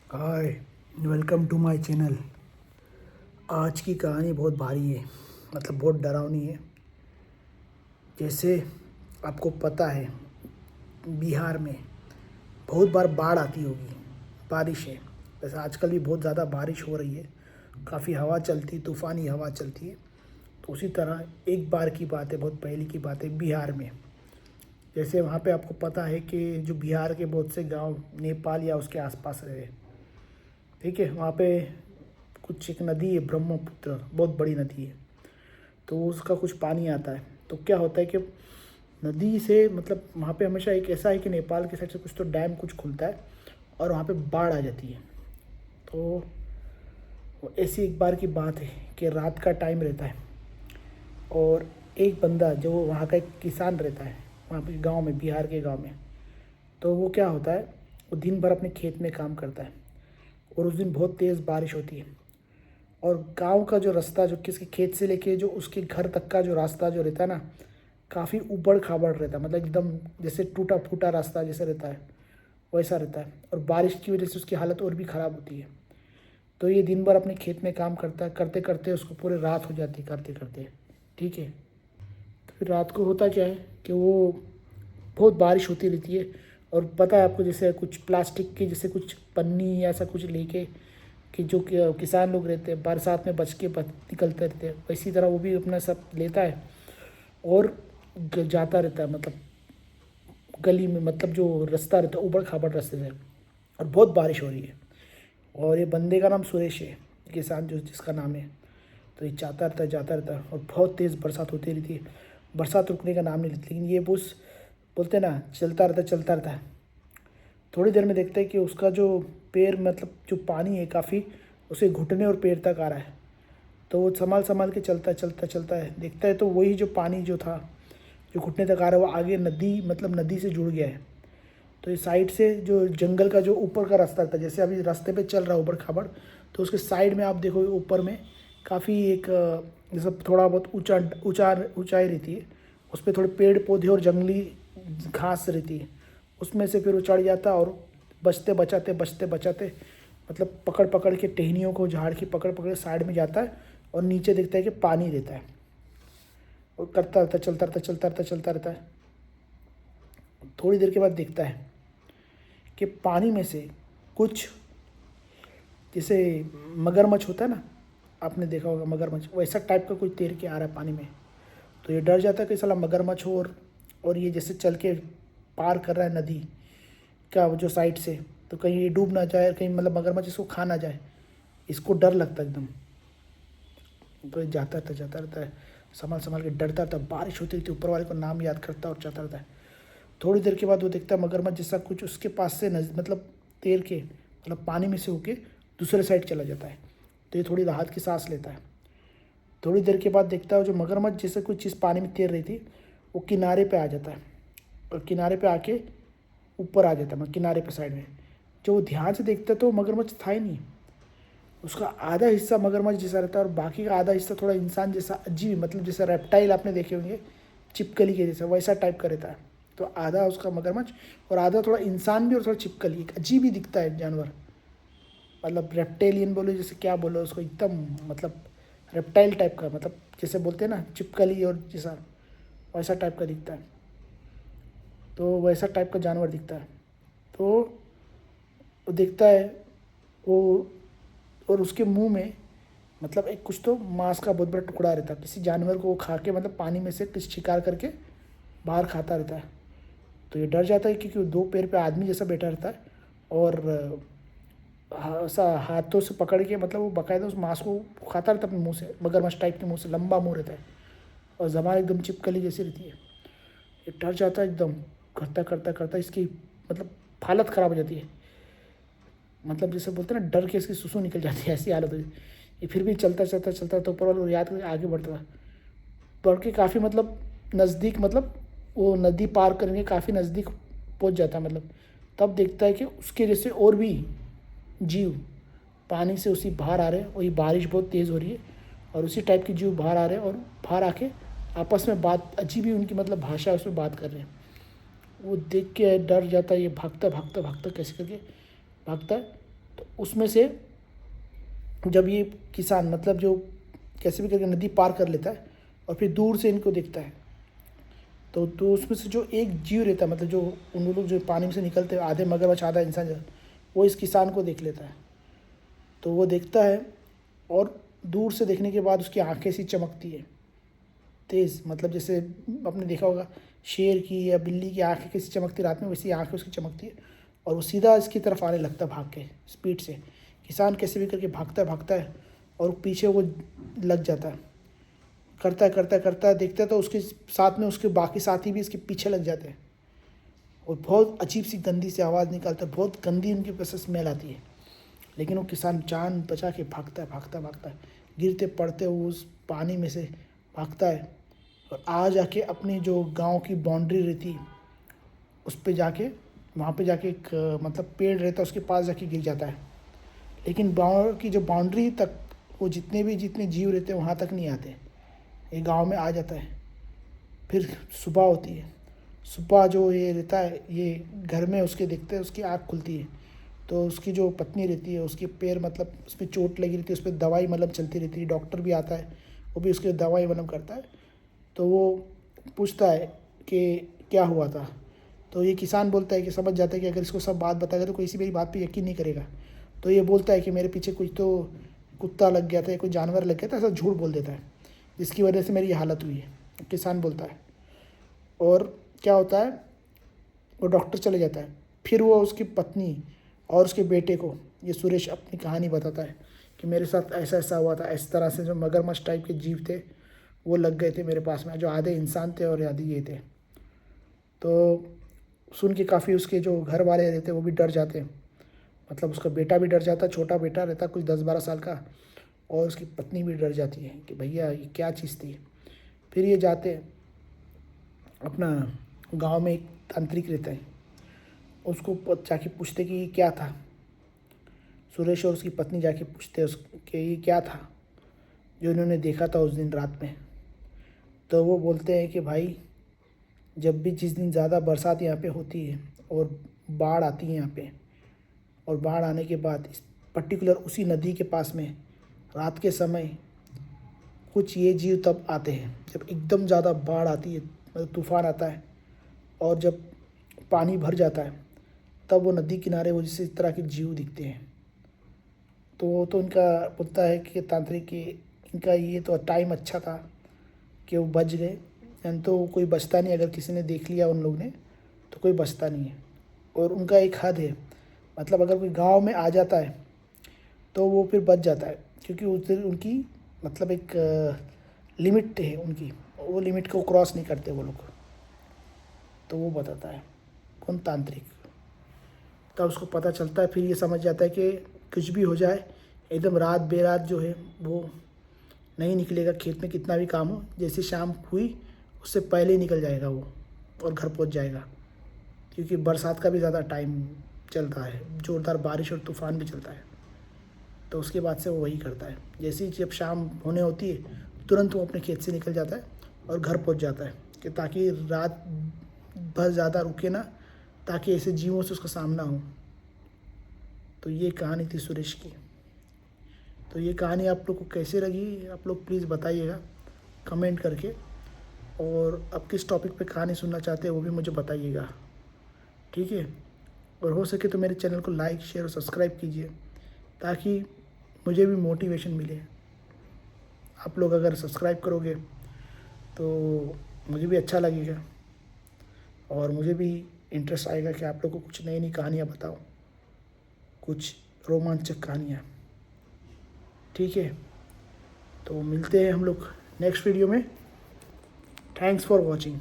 Hi, welcome to my channel. आज की कहानी बहुत भारी है, मतलब बहुत डरावनी है। जैसे आपको पता है, बिहार में बहुत बार बाढ़ आती होगी। बारिश है, वैसे आजकल भी बहुत ज़्यादा बारिश हो रही है, काफ़ी हवा चलती, तूफ़ानी हवा चलती है। तो उसी तरह एक बार की बात है, बहुत पहले की बात है, बिहार में। जैसे वहाँ पे आपको पता है कि जो बिहार के बहुत से गांव नेपाल या उसके आसपास रहे, ठीक है। वहाँ पे कुछ एक नदी है, ब्रह्मपुत्र, बहुत बड़ी नदी है। तो उसका कुछ पानी आता है। तो क्या होता है कि नदी से, मतलब वहाँ पे हमेशा एक ऐसा है कि नेपाल के साइड से कुछ तो डैम कुछ खुलता है और वहाँ पे बाढ़ आ जाती है। तो वो ऐसी एक बार की बात है कि रात का टाइम रहता है और एक बंदा जो वहाँ का एक किसान रहता है, वहाँ पे गांव में, बिहार के गांव में। तो वो क्या होता है, वो दिन भर अपने खेत में काम करता है और उस दिन बहुत तेज़ बारिश होती है। और गांव का जो रास्ता, जो किसके खेत से लेके जो उसके घर तक का जो रास्ता जो रहता है ना, काफ़ी ऊबड़ खाबड़ रहता है, मतलब एकदम जैसे टूटा फूटा रास्ता जैसे रहता है, वैसा रहता है। और बारिश की वजह से उसकी हालत और भी ख़राब होती है। तो ये दिन भर अपने खेत में काम करता है, करते करते उसको पूरे रात हो जाती है करते करते, ठीक है। तो फिर रात को होता क्या है कि वो बहुत बारिश होती रहती है। और पता है आपको, जैसे कुछ प्लास्टिक के जैसे कुछ पन्नी या ऐसा कुछ लेके कि जो किसान लोग रहते हैं बरसात में बच के निकलते रहते हैं, वैसी तरह वो भी अपना सब लेता है और जाता रहता है, मतलब गली में, मतलब जो रास्ता रहता है ऊबड़ खाबड़ रास्ते से। और बहुत बारिश हो रही है और ये बंदे का नाम सुरेश है, किसान जो जिसका नाम है। तो ये जाता रहता है और बहुत तेज़ बरसात होती रहती है। बरसात रुकने का नाम नहीं लेती, लेकिन ये बस बोलते हैं ना, चलता रहता है। थोड़ी देर में देखते हैं कि उसका जो पैर, मतलब जो पानी है काफ़ी, उसे घुटने और पैर तक आ रहा है। तो वो संभाल संभाल के चलता है, देखता है तो वही जो पानी जो था, जो घुटने तक आ रहा है, वो आगे नदी, मतलब नदी से जुड़ गया है। तो इस साइड से जो जंगल का जो ऊपर का रास्ता था, जैसे अभी रास्ते पे चल रहा है ऊबड़ खाबड़, तो उसके साइड में आप देखोगे ऊपर में काफ़ी एक जैसा थोड़ा बहुत ऊंचाई रहती है। उस पर थोड़े पेड़ पौधे और जंगली घास रहती है। उसमें से फिर वो चढ़ जाता है और बचते बचाते, मतलब पकड़ पकड़ के टहनियों को, झाड़ की पकड़ पकड़ साइड में जाता है और नीचे देखता है कि पानी रहता है। और करता रहता है, चलता रहता है। थोड़ी देर के बाद देखता है कि पानी में से कुछ, जैसे मगरमच्छ होता है ना, आपने देखा होगा मगरमच्छ, वैसा टाइप का कोई तैर के आ रहा है पानी में। तो ये डर जाता है कि साला मगरमच्छ हो, और ये जैसे चल के पार कर रहा है नदी का जो साइड से, तो कहीं ये डूब ना जाए, कहीं मतलब मगरमच्छ इसको खा ना जाए, इसको डर लगता है एकदम। तो ये जाता रहता है, संभाल संभाल के डरता रहता है। बारिश होती रहती है, ऊपर वाले को नाम याद करता है और जाता रहता है। थोड़ी देर के बाद वो देखता है मगरमच्छ जैसा कुछ उसके पास से मतलब तैर के, मतलब पानी में से होके दूसरे साइड चला जाता है। तो ये थोड़ी राहत की सांस लेता है। थोड़ी देर के बाद देखता है जो मगरमच्छ जैसे कोई चीज़ पानी में तैर रही थी, वो किनारे पे आ जाता है और किनारे पे आके ऊपर आ जाता है, मतलब किनारे पे साइड में। जो वो ध्यान से देखता है तो मगरमच्छ था ही नहीं। उसका आधा हिस्सा मगरमच्छ जैसा रहता है और बाकी का आधा हिस्सा थोड़ा इंसान जैसा अजीब, मतलब जैसा रेप्टाइल आपने देखे होंगे, चिपकली के जैसा, वैसा टाइप का रहता है। तो आधा उसका मगरमच्छ और आधा थोड़ा इंसान भी और थोड़ा चिपकली, एक अजीब ही दिखता है जानवर। मतलब रेप्टेलियन बोलो, जैसे क्या बोलो उसको, एकदम मतलब रेप्टाइल टाइप का, मतलब जैसे बोलते हैं ना चिपकली और जैसा, वैसा टाइप का दिखता है। तो वैसा टाइप का जानवर दिखता है। तो वो दिखता है वो, और उसके मुंह में, मतलब एक कुछ तो मांस का बहुत बड़ा टुकड़ा रहता है, किसी जानवर को वो खा के, मतलब पानी में से कुछ शिकार करके बाहर खाता रहता है। तो ये डर जाता है क्योंकि वो दो पैर पे आदमी जैसा बैठा रहता है और ऐसा हाथों से पकड़ के, मतलब वो बाकायदा उस मांस को खाता रहता है अपने मुंह से, मगरमच्छ टाइप के मुंह से, लंबा मुंह रहता है और ज़बान एकदम चिपकली जैसी रहती है। ये डर जाता है एकदम, करता इसकी मतलब हालत ख़राब हो जाती है। मतलब जैसे बोलते हैं ना, डर के इसकी सुसु निकल जाती है, ऐसी हालत होती है। ये फिर भी चलता तो ऊपर वाले को याद करके आगे बढ़ता है। बढ़ के काफ़ी, मतलब नज़दीक, मतलब वो नदी पार करने काफ़ी नज़दीक पहुंच जाता है, मतलब तब देखता है कि उसके जैसे और भी जीव पानी से उसी बाहर आ रहे हैं। वही बारिश बहुत तेज़ हो रही है और उसी टाइप के जीव बाहर आ रहे हैं और बाहर आके आपस में बात, अजीब ही उनकी मतलब भाषा है, उसमें बात कर रहे हैं। वो देख के डर जाता है, ये भागता कैसे करके भागता है तो उसमें से जब ये किसान मतलब जो कैसे भी करके नदी पार कर लेता है और फिर दूर से इनको देखता है, तो उसमें से जो एक जीव रहता है, मतलब जो उन लोग जो पानी में से निकलते हैं, आधे मगरमच्छ आधा इंसान, वो इस किसान को देख लेता है। तो वो देखता है और दूर से देखने के बाद उसकी आंखें सी चमकती है तेज़, मतलब जैसे आपने देखा होगा शेर की या बिल्ली की आंखें कैसी चमकती रात में, वैसी आंखें उसकी चमकती है और वो सीधा इसकी तरफ आने लगता है भाग के स्पीड से। किसान कैसे भी करके भागता है और पीछे वो लग जाता है, करता है देखता है तो उसके साथ में उसके बाकी साथी भी इसके पीछे लग जाते हैं और बहुत अजीब सी गंदी सी आवाज़ निकालता है, बहुत गंदी उनकी पास स्मेल आती है। लेकिन वो किसान जान बचा के भागता है, गिरते पड़ते वो उस पानी में से भागता है और आ जाके अपनी जो गांव की बाउंड्री रहती उस पे जाके, वहाँ पे जाके एक मतलब पेड़ रहता है उसके पास जाके गिर जाता है। लेकिन गाँव की जो बाउंड्री तक वो जितने जीव रहते हैं वहाँ तक नहीं आते, ये गांव में आ जाता है। फिर सुबह होती है, सुबह जो ये रहता है ये घर में उसके देखते हैं, उसकी आँख खुलती है तो उसकी जो पत्नी रहती है उसके पैर मतलब उस पर चोट लगी रहती है, उस पर दवाई मतलब चलती रहती है, डॉक्टर भी आता है वो भी उसके दवाई मतलब करता है। तो वो पूछता है कि क्या हुआ था, तो ये किसान बोलता है कि समझ जाता है कि अगर इसको सब बात बताएगा तो कोई सी मेरी बात पे यकीन नहीं करेगा। तो ये बोलता है कि मेरे पीछे कुछ तो कुत्ता लग गया था या कोई जानवर लग गया था, ऐसा झूठ बोल देता है जिसकी वजह से मेरी ये हालत हुई है, किसान बोलता है। और क्या होता है, वो डॉक्टर चले जाता है। फिर वो उसकी पत्नी और उसके बेटे को ये सुरेश अपनी कहानी बताता है कि मेरे साथ ऐसा ऐसा हुआ था, इस तरह से जो मगरमच्छ टाइप के जीव थे वो लग गए थे मेरे पास में, जो आधे इंसान थे और आधे ये थे। तो सुन के काफ़ी उसके जो घर वाले रहते वो भी डर जाते हैं, मतलब उसका बेटा भी डर जाता, छोटा बेटा रहता कुछ 10-12 साल का, और उसकी पत्नी भी डर जाती है कि भैया ये क्या चीज़ थी। फिर ये जाते अपना गांव में एक तांत्रिक रहता है, उसको जाके पूछते कि ये क्या था। सुरेश और उसकी पत्नी जाके पूछते उस कि ये क्या था जो इन्होंने देखा था उस दिन रात में। तो वो बोलते हैं कि भाई जब भी जिस दिन ज़्यादा बरसात यहाँ पे होती है और बाढ़ आती है यहाँ पे, और बाढ़ आने के बाद इस पर्टिकुलर उसी नदी के पास में रात के समय कुछ ये जीव तब आते हैं जब एकदम ज़्यादा बाढ़ आती है, मतलब तूफ़ान आता है और जब पानी भर जाता है तब वो नदी किनारे वो जिस तरह के जीव दिखते हैं। तो वो तो इनका बोलता है कि तांत्रिक कि इनका ये तो टाइम अच्छा था कि वो बच गए, यानी तो कोई बचता नहीं, अगर किसी ने देख लिया उन लोग ने तो कोई बचता नहीं है। और उनका एक हद है, मतलब अगर कोई गांव में आ जाता है तो वो फिर बच जाता है, क्योंकि उस दिन उनकी मतलब एक लिमिट है उनकी, वो लिमिट को क्रॉस नहीं करते वो लोग। तो वो बताता है कौन, तांत्रिक। तब उसको पता चलता है, फिर ये समझ जाता है कि कुछ भी हो जाए एकदम रात बेरात जो है वो नहीं निकलेगा, खेत में कितना भी काम हो, जैसे शाम हुई उससे पहले ही निकल जाएगा वो और घर पहुंच जाएगा, क्योंकि बरसात का भी ज़्यादा टाइम चलता है, ज़ोरदार बारिश और तूफ़ान भी चलता है। तो उसके बाद से वो वही करता है, जैसे ही जब शाम होने होती है तुरंत वो अपने खेत से निकल जाता है और घर पहुंच जाता है, कि ताकि रात भर ज़्यादा रुके ना, ताकि ऐसे जीवों से उसका सामना हो। तो ये कहानी थी सुरेश की। तो ये कहानी आप लोग को कैसे लगी आप लोग प्लीज़ बताइएगा कमेंट करके, और आप किस टॉपिक पे कहानी सुनना चाहते हैं वो भी मुझे बताइएगा, ठीक है। और हो सके तो मेरे चैनल को लाइक शेयर और सब्सक्राइब कीजिए, ताकि मुझे भी मोटिवेशन मिले। आप लोग अगर सब्सक्राइब करोगे तो मुझे भी अच्छा लगेगा और मुझे भी इंटरेस्ट आएगा कि आप लोग को कुछ नई नई कहानियाँ बताओ, कुछ रोमांचक कहानियाँ, ठीक है। तो मिलते हैं हम लोग नेक्स्ट वीडियो में। Thanks for watching.